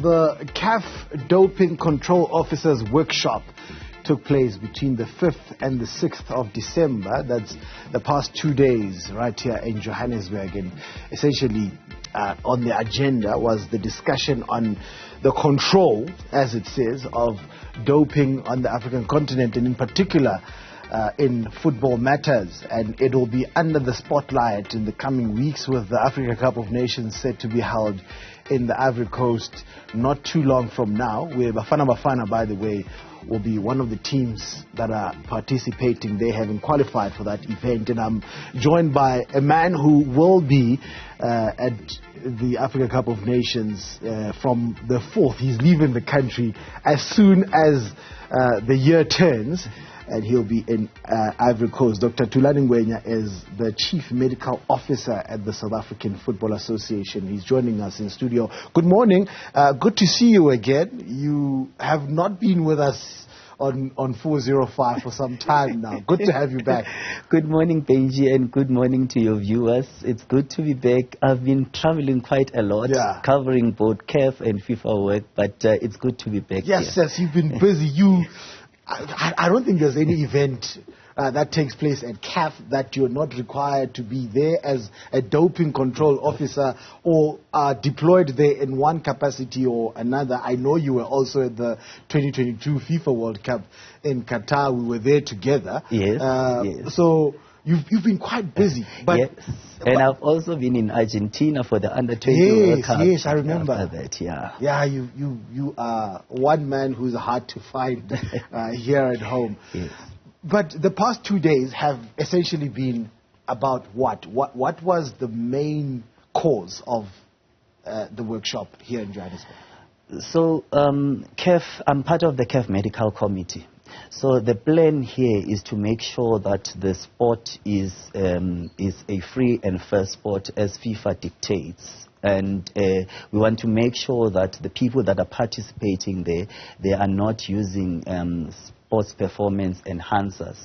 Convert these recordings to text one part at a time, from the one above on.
the CAF Doping Control Officers Workshop took place between the 5th and the 6th of December. That's the past 2 days right here in Johannesburg. And essentially on the agenda was the discussion on the control, as it says, of doping on the African continent, and in particular in football matters. And it will be under the spotlight in the coming weeks, with the Africa Cup of Nations set to be held in the Ivory Coast not too long from now, where Bafana, by the way, will be one of the teams that are participating. They having qualified for that event. And I'm joined by a man who will be at the Africa Cup of Nations from the 4th. He's leaving the country as soon as the year turns, and he'll be in Ivory Coast. Dr. Thulani Ngwenya is the Chief Medical Officer at the South African Football Association. He's joining us in studio. Good morning. Good to see you again. You have not been with us on 405 for some time now. Good to have you back. Good morning, Benji, and good morning to your viewers. It's good to be back. I've been traveling quite a lot, covering both CAF and FIFA work, but it's good to be back. Yes, here. Yes, you've been busy. I don't think there's any event that takes place at CAF that you're not required to be there as a doping control officer or deployed there in one capacity or another. I know you were also at the 2022 FIFA World Cup in Qatar. We were there together. Yes. Yes. So you've been quite busy. But, yes. And I've also been in Argentina for the Under-20 World Cup. Yes, I remember. After that, yeah, you are one man who's hard to find here at home. Yes. But the past 2 days have essentially been about what? What was the main cause of the workshop here in Johannesburg? So, CAF, I'm part of the CAF Medical Committee. So the plan here is to make sure that the sport is a free and fair sport as FIFA dictates. And we want to make sure that the people that are participating there, they are not using sports performance enhancers,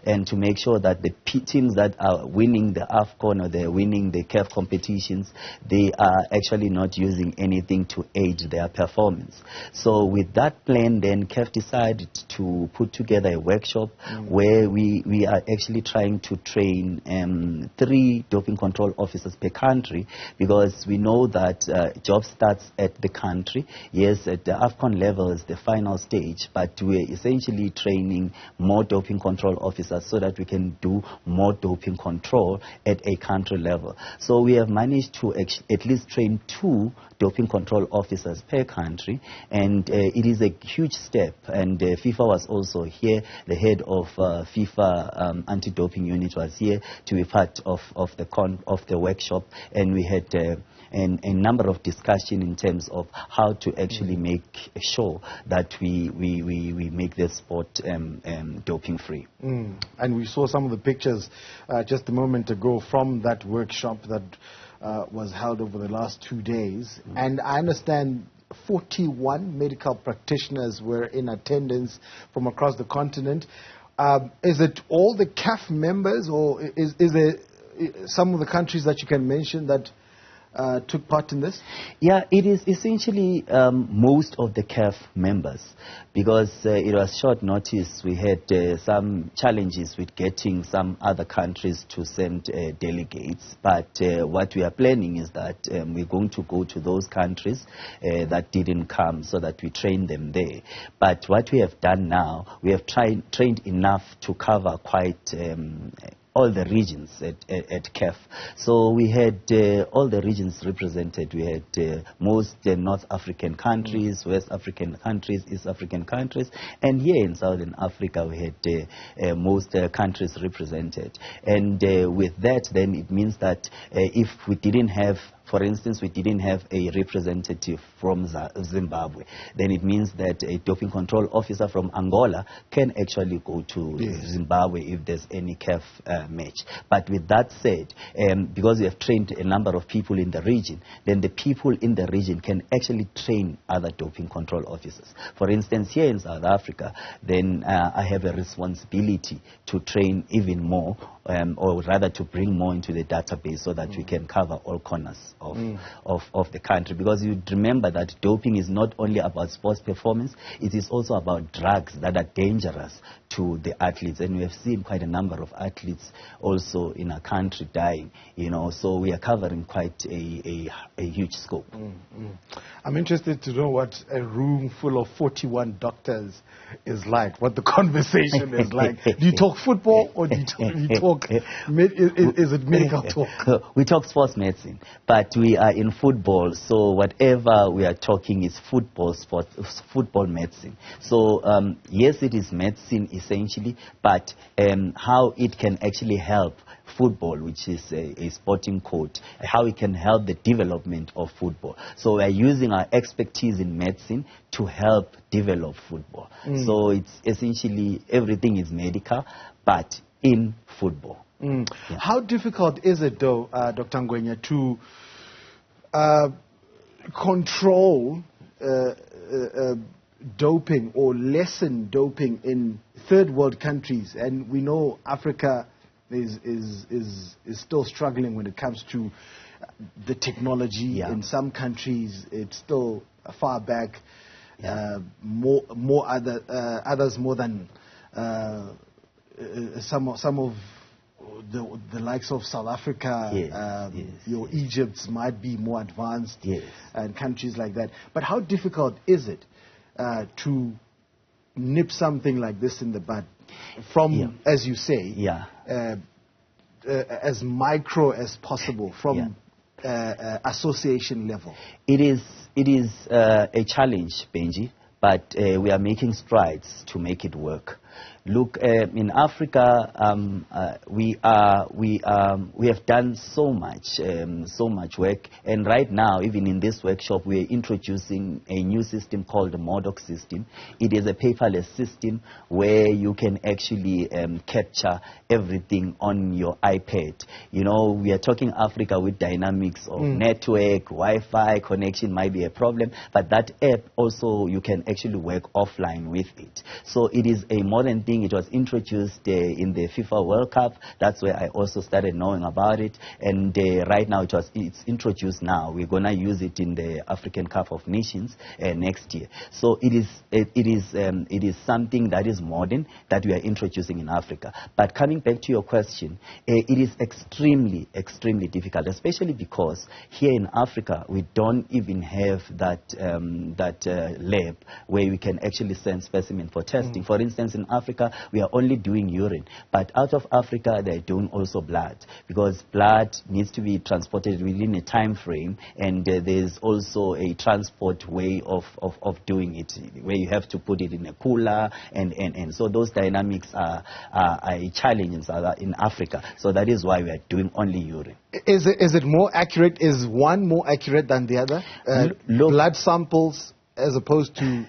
and to make sure that the teams that are winning the AFCON or they're winning the CAF competitions, they are actually not using anything to aid their performance. So with that plan, then CAF decided to put together a workshop where we are actually trying to train 3 doping control officers per country, because we know that job starts at the country. Yes, at the AFCON level is the final stage, but we're essentially training more doping control officers so that we can do more doping control at a country level. So we have managed to at least train 2 doping control officers per country, and it is a huge step. And FIFA was also here. The head of FIFA anti-doping unit was here to be part of the workshop, and we had a number of discussion in terms of how to actually make sure that we make this sport doping free. And we saw some of the pictures just a moment ago from that workshop that was held over the last 2 days. And I understand 41 medical practitioners were in attendance from across the continent. Is it all the CAF members, or is there some of the countries that you can mention that took part in this? Yeah, it is essentially most of the CAF members, because it was short notice. We had some challenges with getting some other countries to send delegates, but what we are planning is that we're going to go to those countries that didn't come so that we train them there. But what we have done now, we have trained enough to cover quite all the regions at CAF. So we had all the regions represented. We had most North African countries, West African countries, East African countries, and here in Southern Africa we had most countries represented. And with that, then it means that if we didn't have, for instance, we didn't have a representative from Zimbabwe, then it means that a doping control officer from Angola can actually go to Zimbabwe if there's any CAF match. But with that said, because we have trained a number of people in the region, then the people in the region can actually train other doping control officers. For instance, here in South Africa, then I have a responsibility to train even more, or rather to bring more into the database so that we can cover all corners. of the country, because you remember that doping is not only about sports performance, it is also about drugs that are dangerous to the athletes, and we have seen quite a number of athletes also in our country dying, you know, so we are covering quite a huge scope. I'm interested to know what a room full of 41 doctors is like, what the conversation is like. Do you talk football, or do you talk is it medical talk? We talk sports medicine, but we are in football, so whatever we are talking is football medicine. So yes, it is medicine essentially, but how it can actually help football, which is a sporting code, how it can help the development of football. So we are using our expertise in medicine to help develop football. So it's essentially everything is medical, but in football. Yeah. How difficult is it, though, Dr. Ngwenya, to control doping or lessen doping in third world countries? And we know Africa is still struggling when it comes to the technology. Yeah. In some countries, it's still far back. Yeah. Others more than some of the likes of South Africa. Yes. Your Egypt's might be more advanced. Yes. And countries like that. But how difficult is it to nip something like this in the bud from, as you say, as micro as possible, from association level? It is a challenge, Benji, but we are making strides to make it work. Look, in Africa, we have done so much work, and right now, even in this workshop, we are introducing a new system called the MODOC system. It is a paperless system where you can actually capture everything on your iPad. You know, we are talking Africa with dynamics of network, Wi-Fi connection might be a problem, but that app also you can actually work offline with it. So it is a modern thing. It was introduced in the FIFA World Cup. That's where I also started knowing about it. And right now it's introduced now. We're going to use it in the African Cup of Nations next year. So it is something that is modern that we are introducing in Africa. But coming back to your question, it is extremely difficult, especially because here in Africa we don't even have that lab where we can actually send specimen for testing. For instance, in Africa, we are only doing urine, but out of Africa, they're doing also blood, because blood needs to be transported within a time frame, and there's also a transport way of doing it, where you have to put it in a cooler, and so those dynamics are a challenge in Africa. So that is why we are doing only urine. Is it more accurate? Is one more accurate than the other? Blood samples as opposed to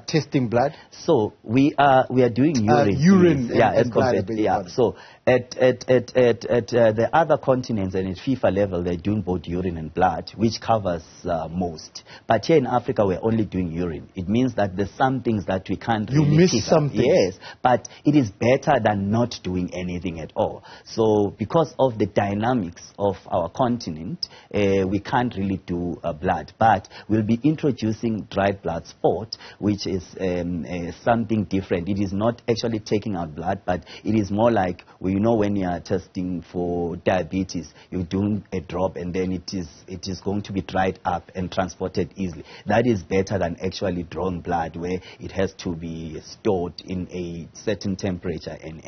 testing blood? So we are doing urine. And blood. So at the other continents and at FIFA level, they're doing both urine and blood, which covers most. But here in Africa, we're only doing urine. It means that there's some things that we can't really miss something. Yes, but it is better than not doing anything at all. So because of the dynamics of our continent, we can't really do blood. But we'll be introducing dried blood sport, which is something different. It is not actually taking out blood, but it is more like, you know, when you are testing for diabetes, you're doing a drop and then it is going to be dried up and transported easily. That is better than actually drawing blood, where it has to be stored in a certain temperature and.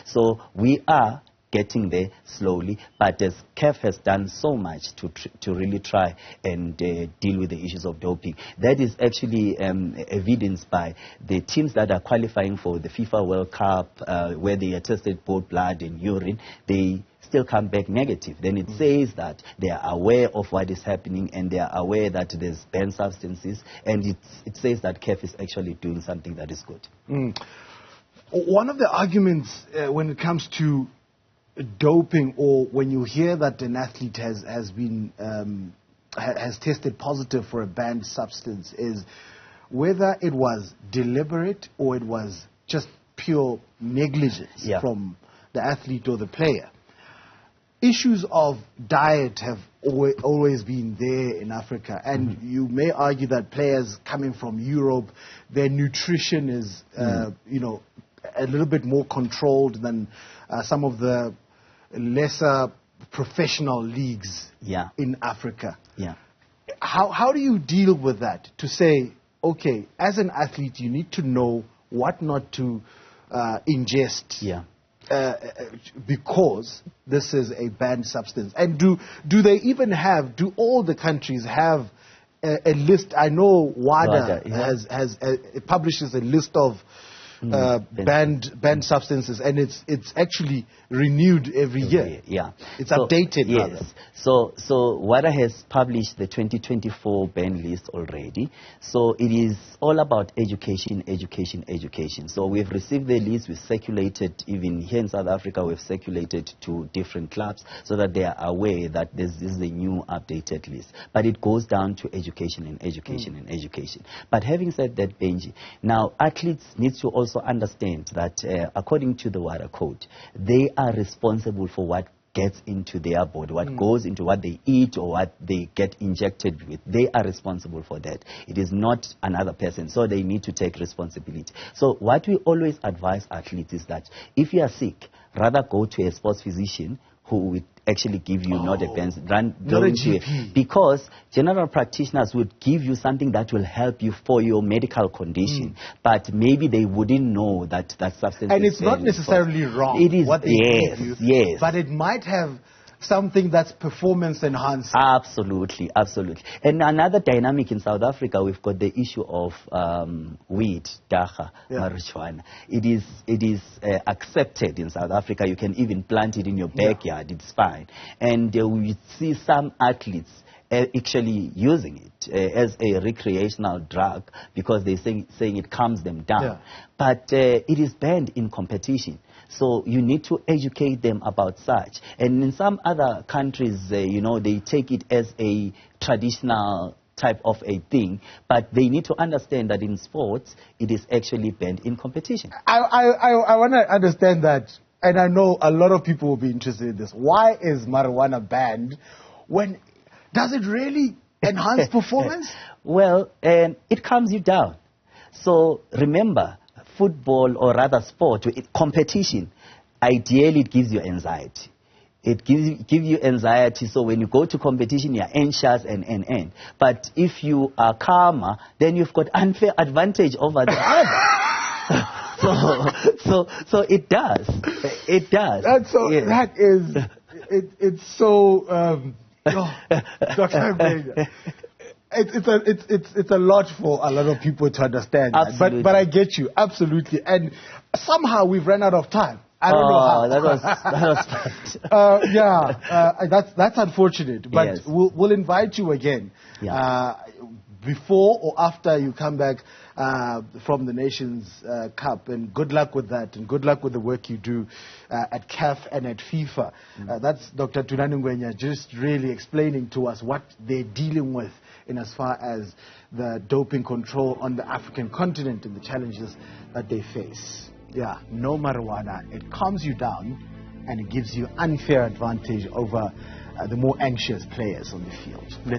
So we are getting there slowly, but as CAF has done so much to really try and deal with the issues of doping. That is actually evidenced by the teams that are qualifying for the FIFA World Cup, where they are tested both blood and urine. They still come back negative. Then it says that they are aware of what is happening, and they are aware that there's banned substances, and it says that CAF is actually doing something that is good. One of the arguments when it comes to doping, or when you hear that an athlete has tested positive for a banned substance, is whether it was deliberate or it was just pure negligence from the athlete or the player. issues of diet have always been there in Africa, and you may argue that players coming from Europe, their nutrition is, you know, a little bit more controlled than some of the lesser professional leagues in Africa. How do you deal with that? To say, okay, as an athlete, you need to know what not to ingest. Because this is a banned substance. And do they even have, do all the countries have a list? I know WADA it publishes a list of banned substances, and it's actually renewed every year. It's updated. Yes. So WADA has published the 2024 ban list already. So it is all about education. So we've received the list, we've circulated, even here in South Africa, we've circulated to different clubs so that they are aware that this is a new updated list. But it goes down to education and education. But having said that, Benji, now athletes need to also understand that according to the WADA code, they are responsible for what gets into their body, what goes into what they eat or what they get injected with. They are responsible for that. It is not another person, so they need to take responsibility. So what we always advise athletes is that if you are sick, rather go to a sports physician who will actually give you not a GP. Because general practitioners would give you something that will help you for your medical condition, but maybe they wouldn't know that that substance and is it's not necessarily wrong. It is, what they give you, but it might have something that's performance enhancing. Absolutely. And another dynamic in South Africa, we've got the issue of weed, dagga, marijuana. It is accepted in South Africa. You can even plant it in your backyard. It's fine. And we see some athletes actually using it as a recreational drug because they're saying it calms them down. But it is banned in competition. So you need to educate them about such. And in some other countries, you know, they take it as a traditional type of a thing, but they need to understand that in sports, it is actually banned in competition. I want to understand that, and I know a lot of people will be interested in this. Why is marijuana banned when, does it really enhance performance? Well, it calms you down. So remember, football, or rather sport, competition, ideally it gives you anxiety. It gives you anxiety, so when you go to competition, you're anxious and. But if you are calmer, then you've got unfair advantage over the other. So it does. It does. That's so, that is, it's so, Dr. Ngwenya. It's a lot for a lot of people to understand. But I get you, absolutely. And somehow we've run out of time. I don't know how. That was that's unfortunate. But we'll invite you again before or after you come back from the Nations Cup. And good luck with that. And good luck with the work you do at CAF and at FIFA. That's Dr. Thulani Ngwenya just really explaining to us what they're dealing with in as far as the doping control on the African continent and the challenges that they face. No marijuana. It calms you down and it gives you unfair advantage over the more anxious players on the field.